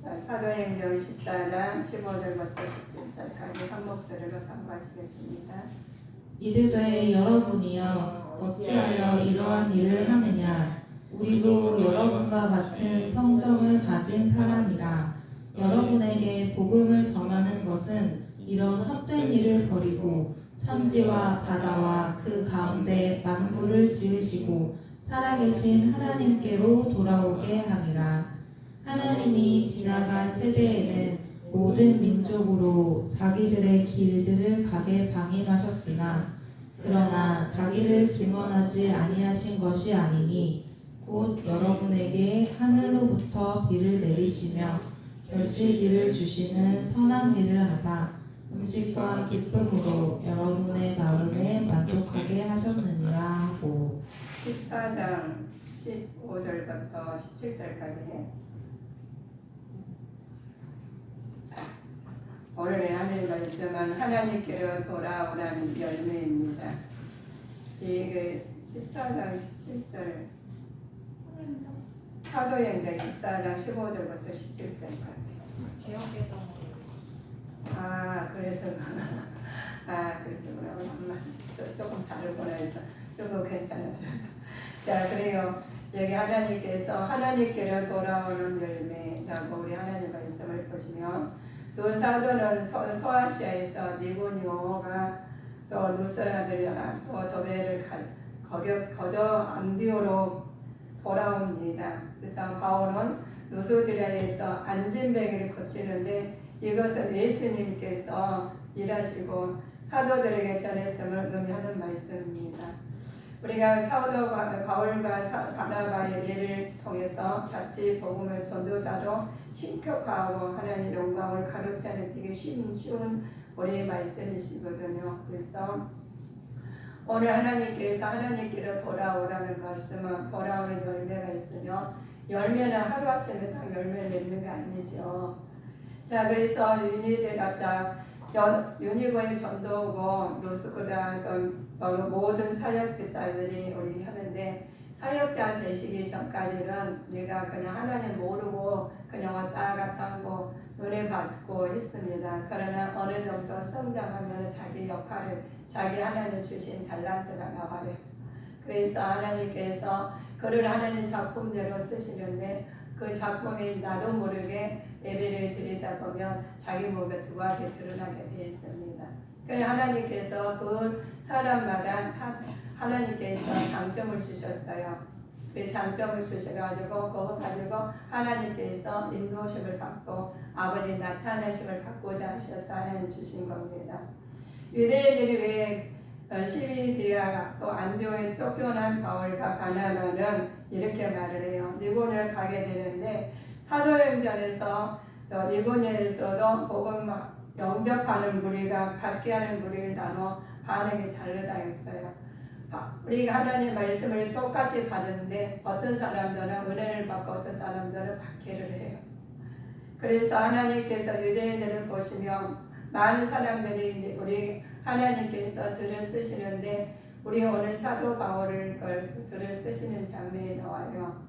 자, 사도행전 14장 15절부터 17절까지 한 목소리로 선포하시겠습니다. 이르되 여러분이여 어찌하여 이러한 일을 하느냐. 우리도 여러분과 같은 성정을 가진 사람이라. 여러분에게 복음을 전하는 것은 이런 헛된 일을 버리고 천지와 바다와 그 가운데 만물을 지으시고 살아계신 하나님께로 돌아오게 함이라. 하나님이 지나간 세대에는 모든 민족으로 자기들의 길들을 가게 방임하셨으나 그러나 자기를 증언하지 아니하신 것이 아니니 곧 여러분에게 하늘로부터 비를 내리시며 결실기를 주시는 선한 일을 하사 음식과 기쁨으로 여러분의 마음에 만족하게 하셨느니라 하고. 14장 15절부터 17절까지 오늘의 하나님 말씀은 하나님께로 돌아오라는 열매입니다. 이게 14장 17절 사도행전 14장 15절부터 17절까지 개혁개정으로 그래서 그랬구나. 엄마 조금 다르구나 해서 조금 괜찮아져서. 자, 그래요. 여기 하나님께로 돌아오는 열매라고 우리 하나님 말씀을 보시면 또 사도는 소아시아에서 니고니오가 또 루스라들이랑 또 도베를 거저 안디오로 돌아옵니다. 그래서 바울은 루스드라에서 안진뱅이를 거치는데 이것을 예수님께서 일하시고 사도들에게 전했음을 의미하는 말씀입니다. 우리가 사도 바울과 바나바의 예를 통해서 자칫 복음을 전도자로 신격화하고 하나님의 영광을 가로채는 되게 쉬운 우리의 말씀이시거든요. 그래서 오늘 하나님께서 하나님께로 돌아오라는 말씀은 돌아오는 열매가 있으며 열매는 하루아침에 딱 열매를 맺는 거 아니죠. 자, 그래서 유니고의 전도고 로스코다 모든 사역자들이 우리 하는데 사역자 되시기 전까지는 우리가 그냥 하나님 모르고 그냥 왔다 갔다 하고 은혜 받고 했습니다. 그러나 어느 정도 성장하면 자기 역할을 자기 하나님 주신 달란트가 나와요. 그래서 하나님께서 그를 하나님 작품대로 쓰시는데 그 작품이 나도 모르게 예배를 드리다 보면 자기 몸에 두각이 드러나게 되어 있습니다. 그래서 하나님께서 그 사람마다 하나님께서 장점을 주셨어요. 그 장점을 주셔가지고 그거 가지고 하나님께서 인도심을 받고 아버지 나타내심을 받고자 하셔서 하나님 주신 겁니다. 유대인들이 왜 12뒤와 또 안디옥에 쫓겨난 바울과 바나바는 이렇게 말을 해요. 니고니를 가게 되는데 사도행전에서 니고니에서도 복음 영접하는 무리가 받게 하는 무리를 나눠 반응이 다르다 했어요. 우리가 하나님 말씀을 똑같이 받는데 어떤 사람들은 은혜를 받고 어떤 사람들은 박해를 해요. 그래서 하나님께서 유대인들을 보시면 많은 사람들이 우리 하나님께서 글을 쓰시는데 우리 오늘 사도 바울을 글을 쓰시는 장면이 나와요.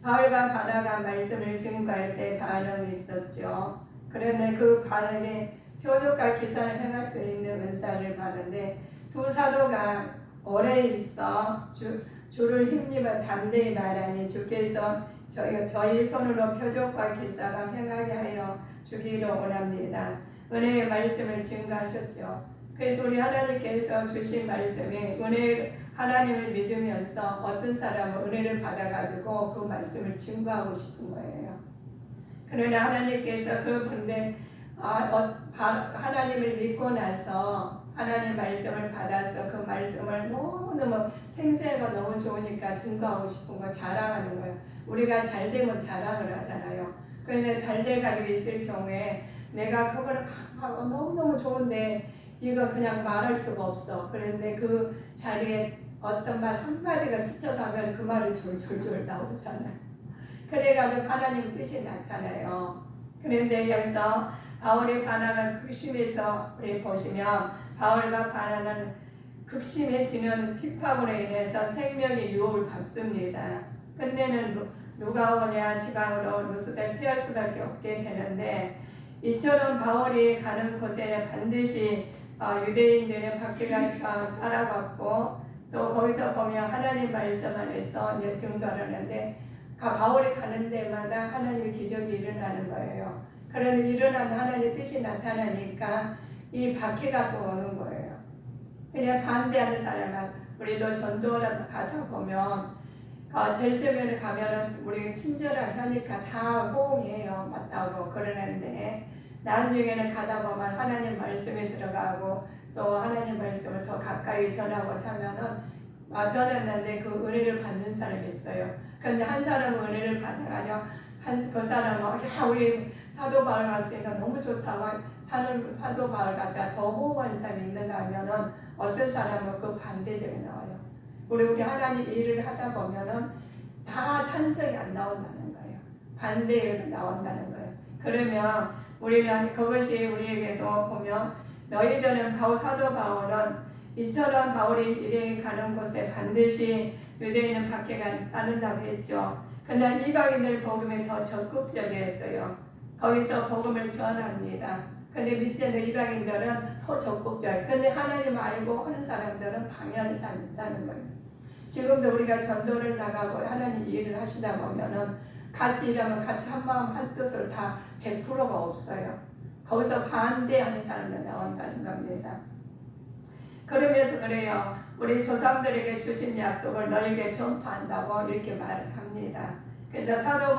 바울과 바나가 말씀을 증거할 때 반응이 있었죠. 그런데 그 반응에 표적과 기사를 행할 수 있는 은사를 받는데 두 사도가 오래 있어 주를 힘입어 담대히 말하니 주께서 저희 손으로 표적과 기사가 행하게 하여 주기를 원합니다. 은혜의 말씀을 증거하셨죠. 그래서 우리 하나님께서 주신 말씀에 하나님을 믿으면서 어떤 사람은 은혜를 받아가지고 그 말씀을 증거하고 싶은 거예요. 그러나 하나님께서 그분들 하나님을 믿고 나서 하나님 말씀을 받아서 그 말씀을 너무너무 생생하고 너무 좋으니까 증거하고 싶은 거 자랑하는 거예요. 우리가 잘 되면 자랑을 하잖아요. 그런데 잘 돼가지고 있을 경우에 내가 그걸 하고 너무너무 좋은데 이거 그냥 말할 수가 없어. 그런데 그 자리에 어떤 말 한마디가 스쳐가면 그 말이 졸졸졸 나오잖아요. 그래가지고 하나님 뜻이 나타나요. 그런데 여기서 바울의 바나나 극심해서 우리 보시면 바울과 바나나는 극심해지는 핍박으로 인해서 생명의 유혹을 받습니다. 끝내는 누가 오냐 지방으로 누수될 피할 수밖에 없게 되는데 이처럼 바울이 가는 곳에 반드시 유대인들의 박해가 따라갔고 또 거기서 보면 하나님 말씀 안에서 이제 증거를 하는데 바울이 가는 데마다 하나님의 기적이 일어나는 거예요. 그러는 일어난 하나님의 뜻이 나타나니까 이 박해가 또 오는 거예요. 그냥 반대하는 사람은 우리도 전도라도 가다 보면 절제면에 가면은 우리 친절하게 하니까 다 호응해요. 맞다고 그러는데 나중에는 가다 보면 하나님 말씀에 들어가고 또 하나님 말씀을 더 가까이 전하고자 하면은 전했는데 그 은혜를 받는 사람이 있어요. 근데 한 사람은 은혜를 받아가지고 그 사람은 야 우리 사도 바울 할 수 있는 너무 좋다고 사도 바울 갖다 더 호응하는 사람이 있는가 하면은 어떤 사람은 그 반대적이 나와요. 우리 하나님 일을 하다 보면은 다 찬성이 안 나온다는 거예요. 반대가 나온다는 거예요. 그러면 우리는 그것이 우리에게도 보면 너희들은 사도 바울은 이처럼 바울이 일행 가는 곳에 반드시 유대인은 박해가 따른다고 했죠. 그러나 이방인들 복음에 더 적극적이었어요. 거기서 복음을 전합니다. 근데 밑에는 이방인들은 더 적극적이에요. 근데 하나님 알고 하는 사람들은 방해하는 사람이 있다는 거예요. 지금도 우리가 전도를 나가고 하나님 일을 하시다 보면은 같이 일하면 같이 한 마음 한 뜻으로 다 100%가 없어요. 거기서 반대하는 사람들 나온다는 겁니다. 그러면서 그래요. 우리 조상들에게 주신 약속을 너에게 전파한다고 이렇게 말을 합니다. 그래서 사도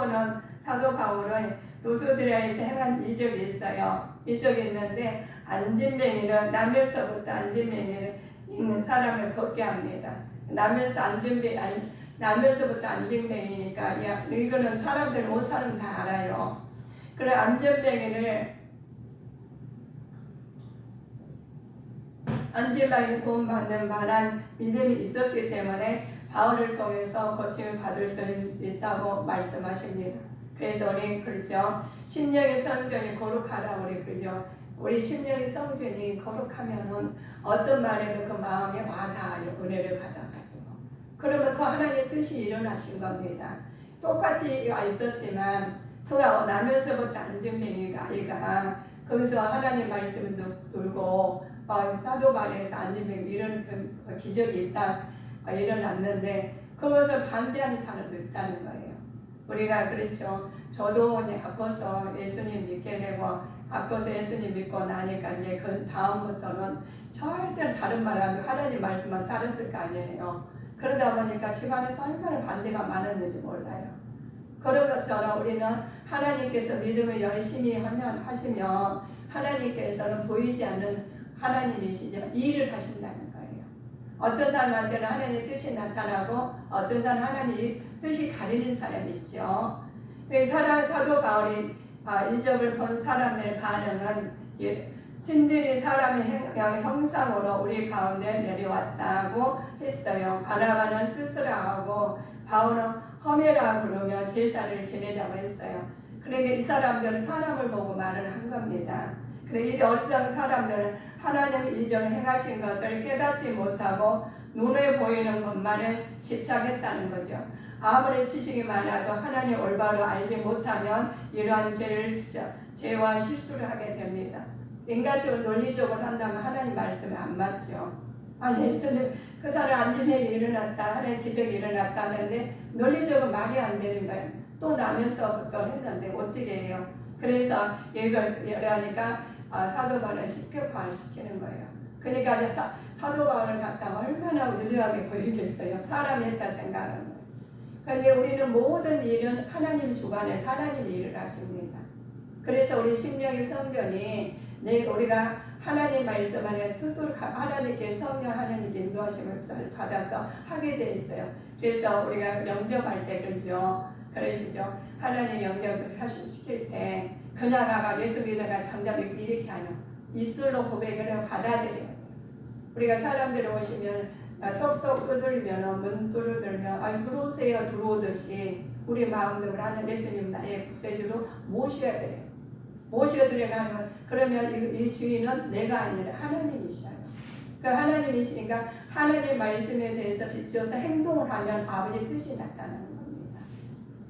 바울은 누수드라에서 행한 이적이 있어요. 이적이 있는데 안진뱅이를 나면서부터 안진뱅이를 있는 사람을 걷게 합니다. 나면서부터 안진뱅이니까 야 이거는 사람들 온 사람 다 알아요. 그래 안진뱅이 구원받는 만한 믿음이 있었기 때문에 바울을 통해서 고침을 받을 수 있다고 말씀하십니다. 그래서 우리 그렇죠. 심령의 성전이 거룩하라 우리 그죠. 우리 심령의 성전이 거룩하면은 어떤 말에도 그 마음에 와닿아요. 은혜를 받아가지고. 그러면 그 하나님의 뜻이 일어나신 겁니다. 똑같이 와 있었지만 그가 나면서부터 안진뱅이가 아이가 거기서 하나님 말씀을 들고 사도 바울에서 안진뱅이 이런 그 기적이 있다 일어났는데 그것을 반대하는 사람도 있다는 거예요. 우리가 그렇죠. 저도 이제 앞서서 예수님 믿게 되고 앞서서 예수님 믿고 나니까 이제 그 다음부터는 절대 다른 말 안 하고 하나님 말씀만 따랐을 거 아니에요. 그러다 보니까 집안에서 얼마나 반대가 많았는지 몰라요. 그런 것처럼 우리는 하나님께서 믿음을 열심히 하시면 하나님께서는 보이지 않는 하나님이시죠. 일을 하신다는 거예요. 어떤 사람한테는 하나님의 뜻이 나타나고 어떤 사람은 하나님의 뜻이 가리는 사람이 있죠. 사도 바울이 이적을 본 사람들의 반응은 신들이 사람의 형상으로 우리 가운데 내려왔다고 했어요. 바나바는 스스라하고 바울은 허메라 그러며 제사를 지내자고 했어요. 그러니까 이 사람들은 사람을 보고 말을 한 겁니다. 이 어리석은 사람들은 하나님의 이전에 행하신 것을 깨닫지 못하고 눈에 보이는 것만에 집착했다는 거죠. 아무리 지식이 많아도 하나님 올바로 알지 못하면 이러한 죄와 실수를 하게 됩니다. 인간적으로 논리적으로 한다면 하나님 말씀에 안 맞죠. 예수님 그 사람 안진뱅이 일어났다 하나님 기적이 일어났다 하는데 논리적으로 말이 안 되는 거예요. 또 나면서부터 했는데 어떻게 해요? 그래서 이러니까 사도 바울을 십격파를 시키는 거예요. 그러니까 사도 바울을 갖다가 얼마나 의뢰하게 보이겠어요. 사람이 했다 생각하는 거예요. 그런데 우리는 모든 일은 하나님 주관에서 하나님이 일을 하십니다. 그래서 우리 심령의 성전이 우리가 하나님 말씀 안에 스스로 하나님께 성령 하나님 인도하심을 받아서 하게 돼 있어요. 그래서 우리가 영접할 때 그러시죠. 하나님 영접을 시킬 때 그냥 나가 예수 믿어가 당장 이렇게 하냐. 입술로 고백을 하고 받아들여야 돼요. 우리가 사람들이 오시면 톡톡 두들리면 문 두드리면 들어오세요 들어오듯이 우리 마음대로 하는 예수님 나의 구세주로 모셔야 돼요. 모셔드려가면 그러면 이 주인은 내가 아니라 하나님이시라요. 그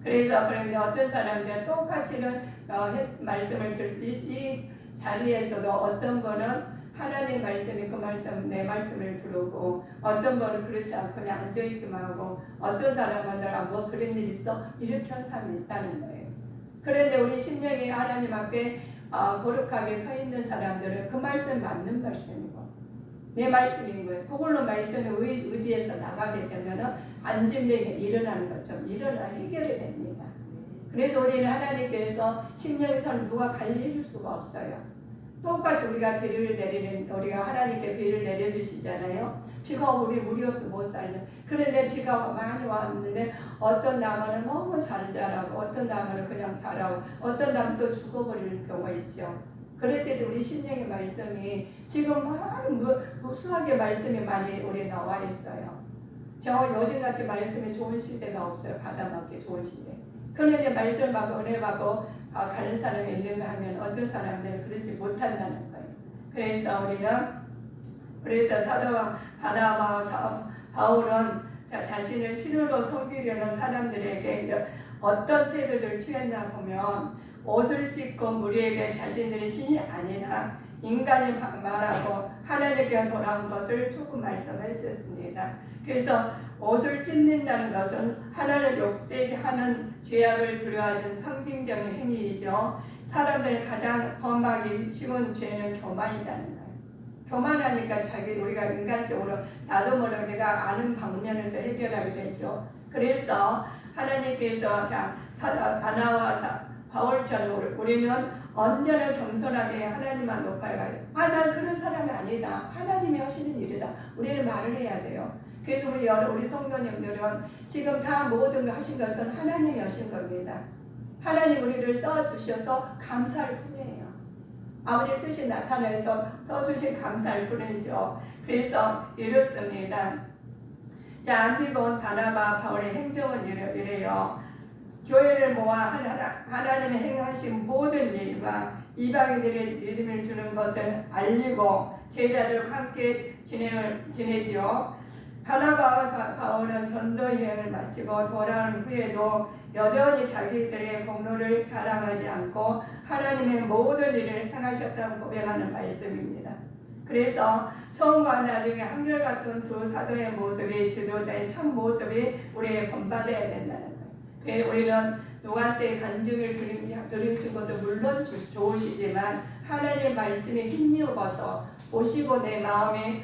그래서 그런데 어떤 사람들은 똑같이는 말씀을 듣듯이 자리에서도 어떤 분은 하나님 말씀이 그 말씀 내 말씀을 들고 어떤 분은 그렇지 않고 그냥 앉아있기만 하고 어떤 사람은 뭐 그런 일 있어 이렇게 한 사람이 있다는 거예요. 그런데 우리 심령이 하나님 앞에 거룩하게 서 있는 사람들은 그 말씀 맞는 말씀이고 내 말씀인 거예요. 그걸로 말씀에 의지해서 나가게 되면 안진병이 일어나는 것처럼 해결이 됩니다. 그래서 우리는 하나님께서 심령에서는 누가 관리해줄 수가 없어요. 똑같이 우리가 비를 내리는 우리가 하나님께 비를 내려주시잖아요. 비가 우리 물이 없어 못 살죠. 그런데 비가 많이 왔는데 어떤 나무는 너무 잘 자라고 어떤 나무는 그냥 자라고 어떤 나무는 또 죽어버리는 경우가 있죠. 그럴 때도 우리 심령의 말씀이 지금 무수하게 말씀이 많이 우리 나와 있어요. 저 요즘같이 말씀이 좋은 시대가 없어요. 받아먹기 좋은 시대. 그런데 말씀 받고 은혜 받고 가는 사람이 있는가 하면 어떤 사람들은 그러지 못한다는 거예요. 그래서 사도 바나바와 바울은 자신을 신으로 섬기려는 사람들에게 어떤 태도를 취했나 보면 옷을 찢고 무리에게 자신들이 신이 아니라 인간이 말하고 하나님께 돌아온 것을 조금 말씀했었습니다. 그래서 옷을 찢는다는 것은 하나님을 욕되게 하는 죄악을 두려워하는 상징적인 행위이죠. 사람들이 가장 범하기 쉬운 죄는 교만이라는 거예요. 교만하니까 우리가 인간적으로 나도 모르게 내가 아는 방면에서 해결하게 되죠. 그래서 하나님께서 바나와 바울처럼 우리는 언제나 겸손하게 하나님만 높아가요. 난 그런 사람이 아니다. 하나님이 하시는 일이다. 우리는 말을 해야 돼요. 그래서 우리 성도님들은 지금 다 모든 거 하신 것은 하나님이 하신 겁니다. 하나님 우리를 써주셔서 감사할 뿐이에요. 아버지의 뜻이 나타나서 써주신 감사할 뿐이죠. 그래서 이렇습니다. 안디곤 바나바 바울의 행정은 이래요. 교회를 모아 하나님의 행하신 모든 일과 이방인들의 믿음을 주는 것을 알리고 제자들과 함께 지내지요. 바나바와 바울은 전도 여행을 마치고 돌아온 후에도 여전히 자기들의 공로를 자랑하지 않고 하나님의 모든 일을 행하셨다고 고백하는 말씀입니다. 그래서 처음과 나중에 한결같은 두 사도의 모습이 지도자의 참 모습이 우리의 본받아야 된다는 거예요. 그래서 우리는 누구한테 간증을 들으신 것도 물론 좋으시지만 하나님의 말씀에 힘입어서 보시고 내 마음에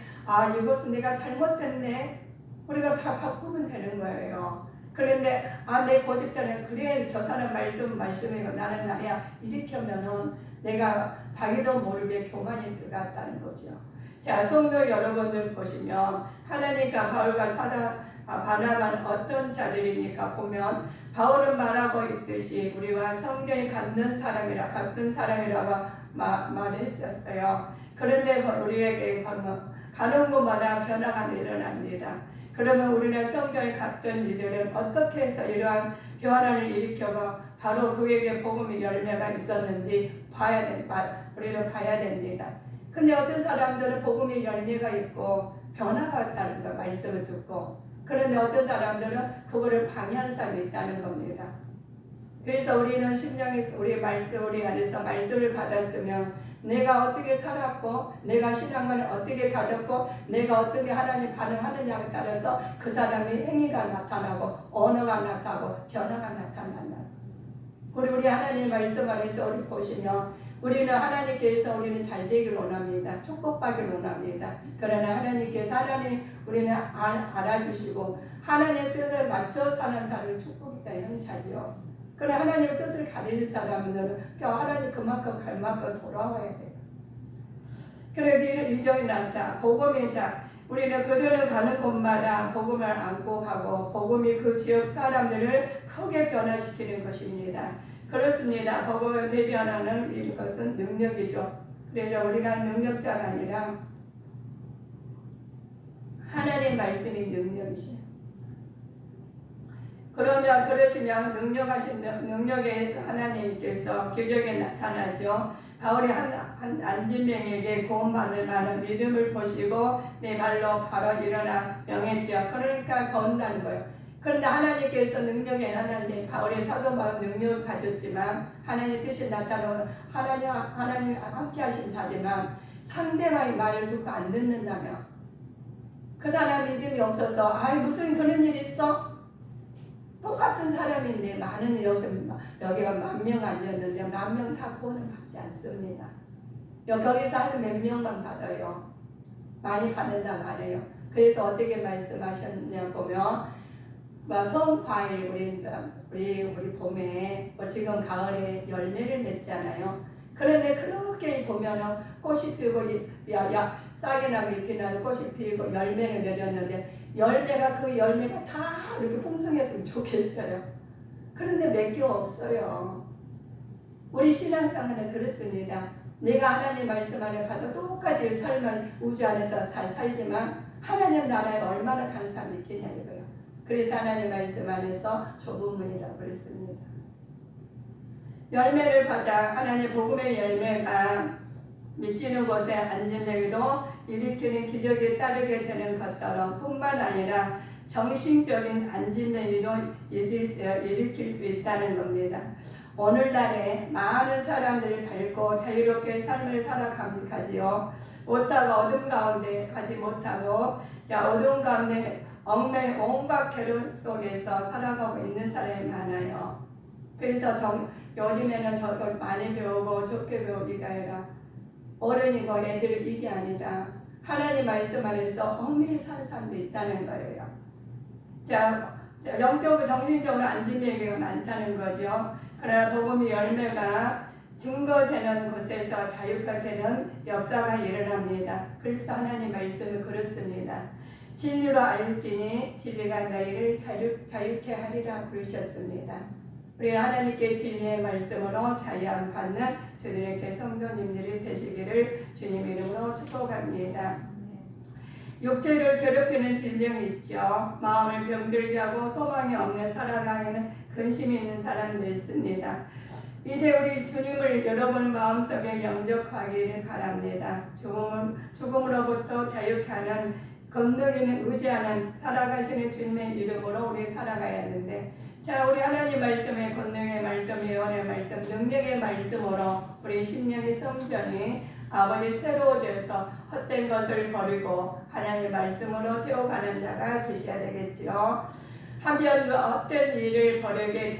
이것은 내가 잘못했네. 우리가 다 바꾸면 되는 거예요. 그런데 내 고집대로 그래 저 사람 말씀이고 나는 나야 이렇게 하면은 내가 자기도 모르게 교만이 들어갔다는 거죠. 자, 성도 여러분들 보시면 하나님과 바울과 바나바는 어떤 자들이니까 보면 바울은 말하고 있듯이 우리와 성경이 같은 사람이라고 말했었어요. 그런데 우리에게 가는 곳마다 변화가 일어납니다. 그러면 우리는 성경에 같은 이들은 어떻게 해서 이러한 변화를 일으켜가 바로 그에게 복음의 열매가 있었는지 우리는 봐야 됩니다. 근데 어떤 사람들은 복음의 열매가 있고 변화가 있다는 거 말씀을 듣고 그런데 어떤 사람들은 그거를 방해하는 사람이 있다는 겁니다. 그래서 우리는 심령에서 우리 안에서 말씀을 받았으면 내가 어떻게 살았고 내가 신앙관을 어떻게 가졌고 내가 어떻게 하나님 반응하느냐에 따라서 그 사람의 행위가 나타나고 언어가 나타나고 변화가 나타난다. 우리 하나님 말씀 안에서 우리 보시면 우리는 하나님께서 우리는 잘 되기를 원합니다. 축복받기를 원합니다. 그러나 하나님께서 우리는 알아주시고 하나님의 뜻에 맞춰 사는 사람은 축복이다 형차지요. 그러나 하나님의 뜻을 가리는 사람은 하나님 그만큼 갈 만큼 돌아와야 돼요. 그래 이정이 나자 복음이 우리는 그들은 가는 곳마다 복음을 안고 가고 복음이 그 지역 사람들을 크게 변화시키는 것입니다. 그렇습니다. 복음을 대변하는 이것은 능력이죠. 그래서 우리가 능력자가 아니라 하나님의 말씀이 능력이시죠. 그러시면 능력의 하나님께서 기적에 나타나죠. 바울이 한 안진병에게 구원받을 만한 믿음을 보시고 내 발로 바로 일어나 명했죠. 그러니까 건다는 거예요. 그런데 하나님께서 능력에 하나님 바울의 사도 바울 능력을 가졌지만 하나님의 뜻이 나타나고 하나님 함께 하신다지만 상대방의 말을 듣고 안 듣는다면 그 사람 믿음이 없어서 아이 무슨 그런 일 있어? 똑같은 사람인데 많은 여기가 10,000명 알렸는데 10,000명 다 구원을 받지 않습니다. 거기서 한 몇 명만 받아요. 많이 받는다고 하네요. 그래서 어떻게 말씀하셨냐 보면 송과일 우리 봄에 지금 가을에 열매를 맺잖아요. 그런데 그렇게 보면은 꽃이 피고 싹이 나고 잎이 나고 꽃이 피고 열매를 맺었는데 그 열매가 다 이렇게 풍성했으면 좋겠어요. 그런데 몇 개 없어요. 우리 신앙생활은 그렇습니다. 내가 하나님 말씀 안에 가도 똑같이 삶을 우주 안에서 잘 살지만 하나님 나라에 얼마나 가는 사람이 있겠냐 이거예요. 그래서 하나님 말씀 안에서 좁은 문이라고 그랬습니다. 열매를 받아 하나님 복음의 열매가 미치는 곳에 앉은 자에도 일으키는 기적에 따르게 되는 것처럼 뿐만 아니라 정신적인 안진매도 일으킬 수 있다는 겁니다. 오늘날에 많은 사람들이 밝고 자유롭게 삶을 살아가지요. 못하고 어둠 가운데 가지 못하고 어둠 가운데 얽매인 온갖 괴로움 속에서 살아가고 있는 사람이 많아요. 그래서 요즘에는 저걸 많이 배우고 좋게 배우기가 아니라 어른이고 애들 이게 아니라 하나님 말씀 안에서 얽매여 사는 사람도 있다는 거예요. 영적으로 정신적으로 안진매가 많다는 거죠. 그러나 복음의 열매가 증거되는 곳에서 자유가 되는 역사가 일어납니다. 그래서 하나님 말씀이 그렇습니다. 진리로 알지니 진리가 너희를 자유케 하리라 그러셨습니다. 우리 하나님께 진리의 말씀으로 자유함 받는 저들에게 성도님들이 되시기를 주님 이름으로 축복합니다. 육체를 괴롭히는 질병이 있죠. 마음을 병들게 하고 소망이 없는 살아가기는 근심이 있는 사람도 있습니다. 이제 우리 주님을 여러분 마음속에 영접하기를 바랍니다. 죽음으로부터 자유케 하는 건너기는 의지하는 살아가시는 주님의 이름으로 우리 살아가야 하는데 우리 하나님 말씀의 권능의 말씀, 예언의 말씀, 능력의 말씀으로 우리 심령의 성전이 아버지 새로워져서 헛된 것을 버리고 하나님 말씀으로 채워가는 자가 되셔야 되겠지요. 한편 헛된 일을 버리게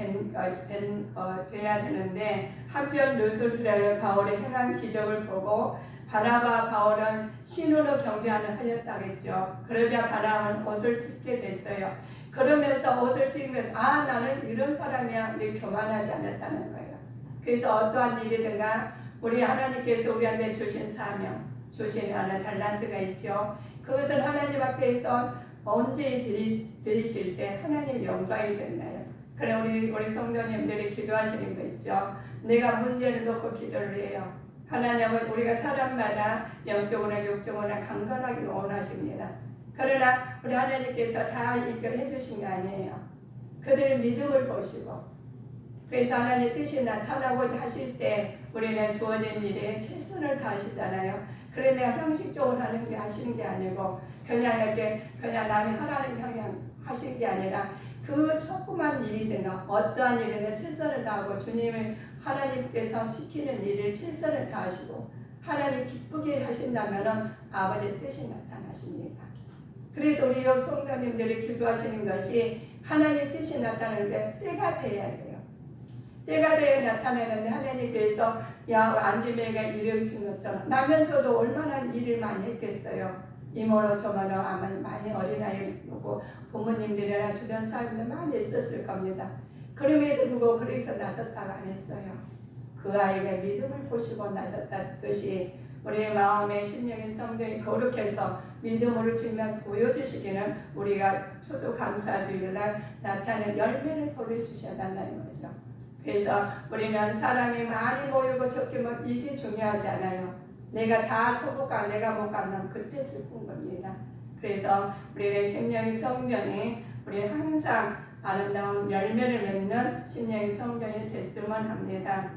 돼야 되는데 한편 루스드라의 바울의 행한 기적을 보고 바나바 바울은 신으로 경배하는 하였다겠죠. 그러자 바나바는 옷을 찢게 됐어요. 그러면서 옷을 찢으면서 나는 이런 사람이야 이렇게 교만하지 않았다는 거예요. 그래서 어떠한 일이든가 우리 하나님께서 우리한테 주신 사명, 주신 하나 달란트가 있죠. 그것은 하나님 앞에서 언제 드리실 때 하나님 영광이 됐나요? 그래 우리 성도님들이 기도하시는 거 있죠. 내가 문제를 놓고 기도를 해요. 하나님은 우리가 사람마다 영적으로나 육적으로나 강건하기를 원하십니다. 그러나 우리 하나님께서 다 이거 해주신 거 아니에요. 그들의 믿음을 보시고 그래서 하나님의 뜻이 나타나고자 하실 때 우리는 주어진 일에 최선을 다하시잖아요. 그래 내가 형식적으로 하시는 게 아니고 그냥 남이 하라는 향양 하신 게 아니라 그 조그만 일이든가 어떠한 일이든 최선을 다하고 주님을 하나님께서 시키는 일을 최선을 다하시고 하나님 기쁘게 하신다면 아버지의 뜻이 나타나십니다. 그래서 우리 성도님들이 기도하시는 것이 하나님 뜻이 나타나는데 때가 돼야 돼요. 때가 돼야 나타나는데 하나님께서 안지매가 일을 준 것처럼 나면서도 얼마나 일을 많이 했겠어요. 이모로 저모로 아마 많이 어린아이를 두고 부모님들이나 주변 사람들 많이 있었을 겁니다. 그럼에도 불구하고 그래서 나섰다가 안 했어요. 그 아이가 믿음을 보시고 나섰다듯이 우리의 마음의 심령의 성령이 거룩해서 믿음으로 증명 보여주시기는 우리가 추수감사주일날 나타나는 열매를 보여주셔야 한다는 거죠. 그래서 우리는 사람이 많이 모이고 적게 모이고 이게 중요하지 않아요. 내가 다 초복가 내가 못 간다면 그때 슬픈 겁니다. 그래서 우리의 심령의 성전이 우리 항상 아름다운 열매를 맺는 심령의 성전이 됐으면 합니다.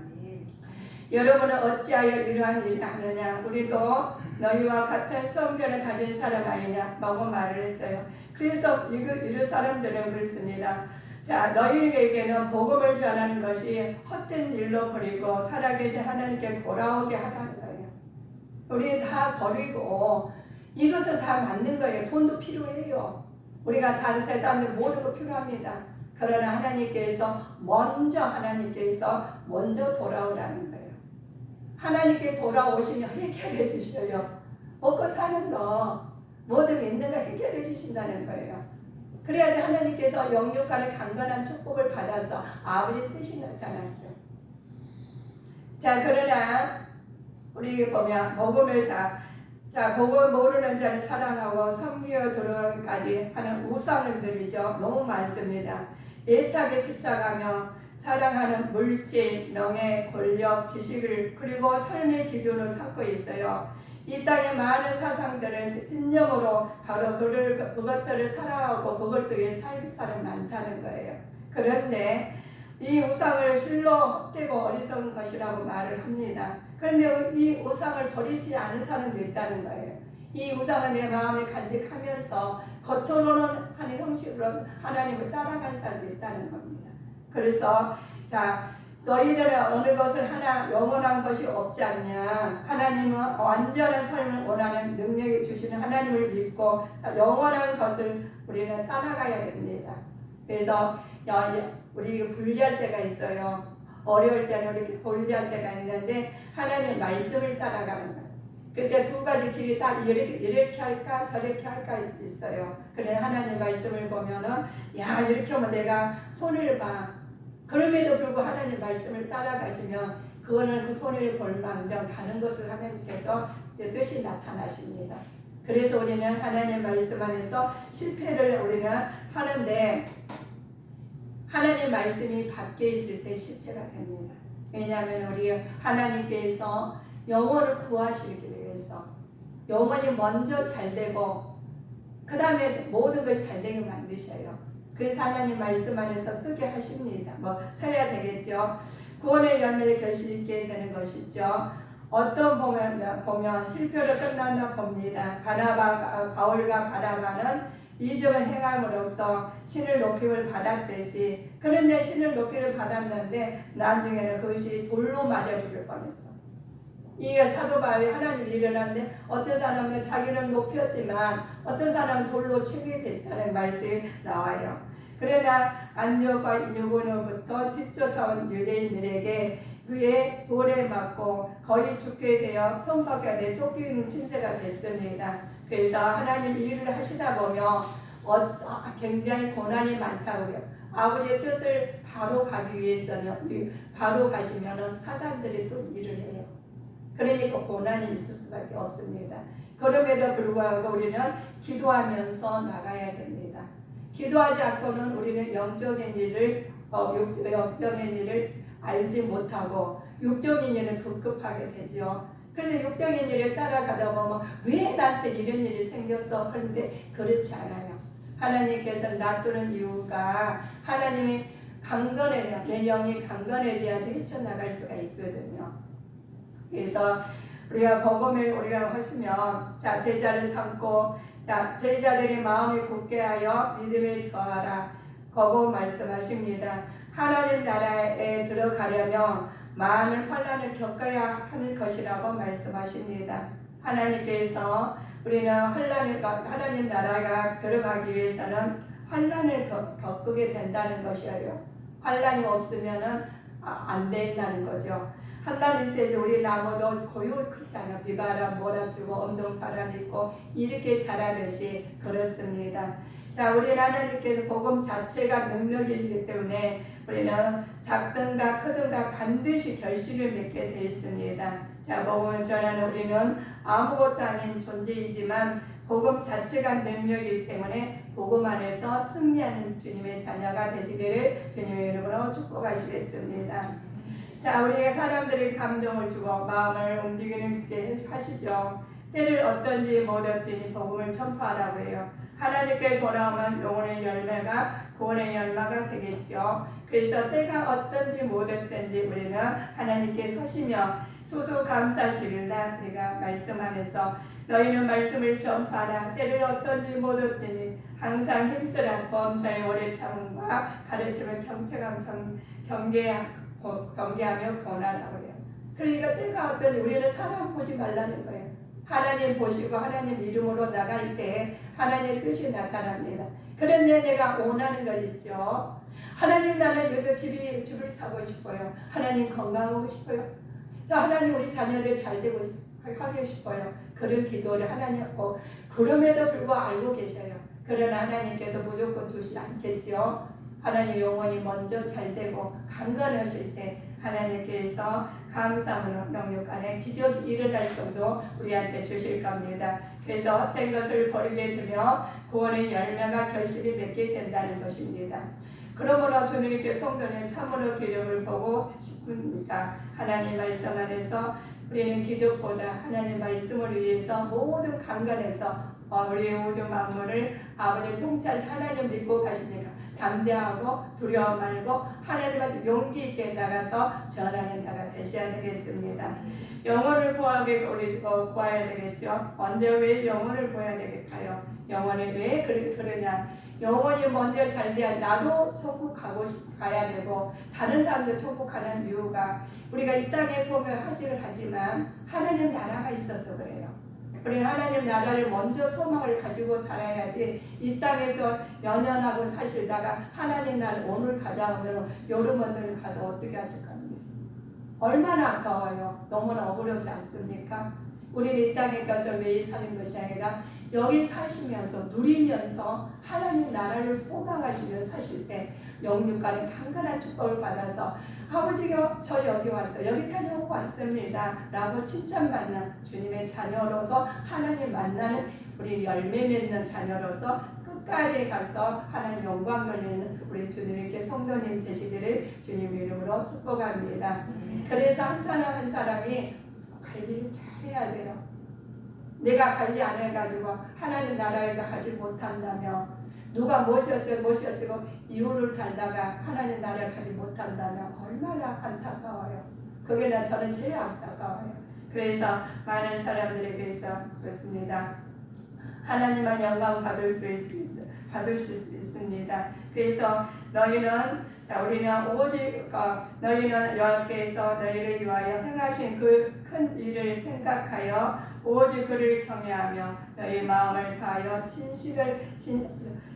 여러분은 어찌하여 이러한 일을 하느냐? 우리도 너희와 같은 성전을 가진 사람 아니냐? 라고 말을 했어요. 그래서 이런 사람들은 그렇습니다. 자, 너희에게는 복음을 전하는 것이 헛된 일로 버리고 살아계신 하나님께 돌아오게 하라는 거예요. 우리 다 버리고 이것은 다 맞는 거예요. 돈도 필요해요. 우리가 다른 세상들 모든 거 필요합니다. 그러나 하나님께서 먼저 돌아오라는 거예요. 하나님께 돌아오시면 해결해 주셔요. 먹고 사는 거 모든 있는 거 해결해 주신다는 거예요. 그래야지 하나님께서 영육간의 강건한 축복을 받아서 아버지 뜻이 나타나죠. 자, 그러나 우리 보면 복음을 복음 모르는 자는 사랑하고 섬기어 들어까지 하는 우상을 드리죠. 너무 많습니다. 애타게 집착하며 사랑하는 물질, 명예, 권력, 지식을 그리고 삶의 기준으로 삼고 있어요. 이 땅의 많은 사상들은 진정으로 바로 그것들을 사랑하고 그걸 위해 살 사람이 많다는 거예요. 그런데 이 우상을 실로 헛되고 어리석은 것이라고 말을 합니다. 그런데 이 우상을 버리지 않은 사람도 있다는 거예요. 이 우상을 내 마음에 간직하면서 겉으로는 하는 형식으로 하나님을 따라가는 사람도 있다는 겁니다. 그래서 너희들은 어느 것을 하나 영원한 것이 없지 않냐. 하나님은 완전한 삶을 원하는 능력을 주시는 하나님을 믿고 영원한 것을 우리는 따라가야 됩니다. 그래서 우리 분리할 때가 있어요. 어려울 때는 이렇게 분리할 때가 있는데 하나님 말씀을 따라가는 거예요. 그때 두 가지 길이 딱 이렇게 할까 저렇게 할까 있어요. 그래 하나님 말씀을 보면은 이렇게 하면 내가 손해를 봐. 그럼에도 불구하고 하나님 말씀을 따라가시면 그거는 그 손해를 볼 망정 다른 것을 하나님께서 뜻이 나타나십니다. 그래서 우리는 하나님 말씀 안에서 실패를 우리는 하는데 하나님 말씀이 밖에 있을 때 실패가 됩니다. 왜냐하면 우리 하나님께서 영혼을 구하시기 위해서 영혼이 먼저 잘되고 그 다음에 모든 걸 잘되게 만드셔요. 그래서 하나님 말씀 안에서 쓰게 하십니다. 써야 되겠죠. 구원의 열매를 결실 있게 되는 것이죠. 어떤 보면 실패로 끝난다 봅니다. 바울과 바나바는 이적을 행함으로써 신을 높임을 받았듯이 그런데 신을 높임을 받았는데 나중에는 그것이 돌로 맞아 죽을 뻔했어. 이게 사도 바울이 하나님 일어났는데 어떤 사람은 자기는 높였지만 어떤 사람은 돌로 치게 됐다는 말씀이 나와요. 그러나 안디옥과 일본으로부터 뒤쫓아온 유대인들에게 그의 돌에 맞고 거의 죽게 되어 손바닥에 쫓기는 신세가 됐습니다. 그래서 하나님 일을 하시다 보면 굉장히 고난이 많다고요. 아버지의 뜻을 바로 가기 위해서는 바로 가시면은 사단들이 또 일을 해요. 그러니까 고난이 있을 수밖에 없습니다. 그럼에도 불구하고 우리는 기도하면서 나가야 됩니다. 기도하지 않고는 우리는 영적인 일을 알지 못하고 육적인 일을 급급하게 되죠. 그래서 육적인 일을 따라가다 보면 왜 나한테 이런 일이 생겼어? 그런데 그렇지 않아요. 하나님께서 놔두는 이유가 하나님이 강건해야 내 영이 강건해져야지 헤쳐나갈 수가 있거든요. 그래서 우리가 복음을 우리가 하시면 제자를 삼고 제자들이 마음이 굳게 하여 믿음에 거하라. 거고 말씀하십니다. 하나님 나라에 들어가려면 많은 환난을 겪어야 하는 것이라고 말씀하십니다. 하나님께서 우리는 하나님 나라가 들어가기 위해서는 환난을 겪게 된다는 것이에요. 환난이 없으면은 안 된다는 거죠. 환난이 있을 때 우리 나무도 고요 크잖아. 비바람 몰아주고 엄동사람 있고 이렇게 자라듯이 그렇습니다. 우리 하나님께서 복음 자체가 능력이시기 때문에 우리는 작든가 크든가 반드시 결실을 맺게 되어 있습니다. 복음을 전하는 우리는 아무것도 아닌 존재이지만 복음 자체가 능력이기 때문에 복음 안에서 승리하는 주님의 자녀가 되시기를 주님의 이름으로 축복하시겠습니다. 우리가 사람들이 감동을 주고 마음을 움직이게 하시죠. 때를 어떤지 뭐든지 복음을 전파하라고 해요. 하나님께 돌아오면 영혼의 열매가 구원의 열매가 되겠죠. 그래서 때가 어떤지 뭐든지 우리는 하나님께 서시며 수수감사 주일날 우리가 말씀 안에서 너희는 말씀을 전파하나 때를 어떤지 못 얻으니 항상 힘쓰라. 범사의 오래 참음과 가르침을 경계하며 권하라고 해요. 그러니까 때가 어떤지 우리는 사람 보지 말라는 거예요. 하나님 보시고 하나님 이름으로 나갈 때 하나님의 뜻이 나타납니다. 그런데 내가 원하는 것 있죠. 하나님 나는 여기 집을 사고 싶어요. 하나님 건강하고 싶어요. 하나님 우리 자녀들 잘 되고 하고 싶어요. 그런 기도를 하나님 하고 그럼에도 불구하고 알고 계셔요. 그러나 하나님께서 무조건 두지 않겠지요. 하나님 영혼이 먼저 잘 되고 강건하실 때 하나님께서 감사함으로 능력간에 기적이 일어날 정도 우리한테 주실 겁니다. 그래서 헛된 것을 버리게 되며 구원의 열매가 결실이 맺게 된다는 것입니다. 그러므로 주님께 성도는 참으로 기적을 보고 싶습니다. 하나님 말씀 안에서 우리는 기적보다 하나님 말씀을 위해서 모든 강건해서 우리의 우주 만물을 아버지 통찰 하나님 믿고 가시니까 담대하고 두려워 말고 하나님한테 용기 있게 나가서 전하는 자가 되셔야 되겠습니다. 영혼을 구해야 되겠죠. 언제 왜 영혼을 구해야 되겠어요? 영혼이 왜 그러냐? 영혼이 먼저 잘 돼야 나도 천국 가야 되고 다른 사람도 천국 가는 이유가 우리가 이 땅에 소명하지를 하지만 하나님 나라가 있어서 그래요. 우리는 하나님 나라를 먼저 소망을 가지고 살아야지 이 땅에서 연연하고 사실다가 하나님 나라를 오늘 가져오면 여름 오늘 가서 어떻게 하실 겁니까? 얼마나 아까워요. 너무나 억울하지 않습니까? 우리는 이 땅에 가서 매일 사는 것이 아니라 여기 사시면서 누리면서 하나님 나라를 소망하시며 사실 때 영육간의 강건한 축복을 받아서 아버지가 저 여기 왔어요. 여기까지 오고 왔습니다. 라고 칭찬받는 주님의 자녀로서 하나님 만나는 우리 열매 맺는 자녀로서 끝까지 가서 하나님 영광 돌리는 우리 주님께 성도님 되시기를 주님 이름으로 축복합니다. 그래서 한 사람 한 사람이 관리를 잘해야 돼요. 내가 관리 안 해가지고 하나님 나라에 가지 못한다며 누가 무엇이 어쩌고 이유를 달다가 하나님 나라에 가지 못한다면 얼마나 안타까워요. 그게 저는 제일 안타까워요. 그래서 많은 사람들이 그래서 그렇습니다. 하나님만 영광 받을 수 있습니다. 그래서 우리는 오직 너희는 여호와께서 너희를 위하여 행하신 그 큰 일을 생각하여 오직 그를 경외하며 너희 마음을 다하여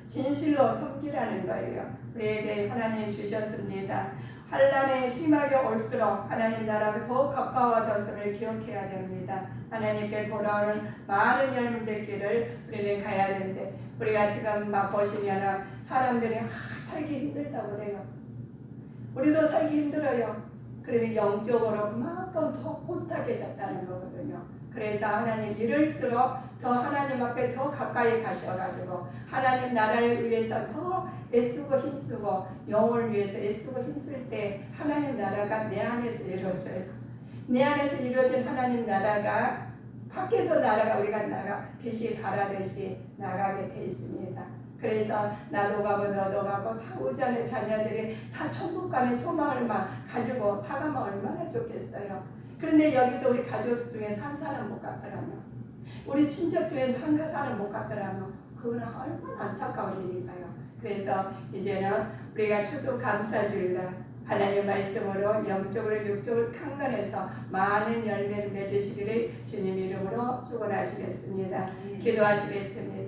진실로 섬기라는 거예요. 우리에게 하나님 주셨습니다. 환난이 심하게 올수록 하나님 나라가 더 가까워졌음을 기억해야 됩니다. 하나님께 돌아오는 많은 열매들길을 우리는 가야 되는데 우리가 지금 막 보시면 사람들이 살기 힘들다고 그래요. 우리도 살기 힘들어요. 그런데 영적으로 그만큼 더 혼탁해졌다는 거거든요. 그래서 하나님 이럴수록 더 하나님 앞에 더 가까이 가셔가지고 하나님 나라를 위해서 더 애쓰고 힘쓰고 영혼을 위해서 애쓰고 힘쓸 때 하나님 나라가 내 안에서 이루어져요. 내 안에서 이루어진 하나님 나라가 밖에서 나라가 우리가 빛이 발하듯이 나가게 돼 있습니다. 그래서 나도 가고 너도 가고 다 우주안의 자녀들이 다 천국 가는 소망을 가지고 다가면 얼마나 좋겠어요. 그런데 여기서 우리 가족 중에 한 사람 못 갔더라면 우리 친척 중에 한 사람 못 갔더라면 그건 얼마나 안타까운 일인가요. 그래서 이제는 우리가 추수감사주일날 하나님 말씀으로 영적으로 육적으로 강건해서 많은 열매를 맺으시기를 주님 이름으로 축원하시겠습니다. 기도하시겠습니다.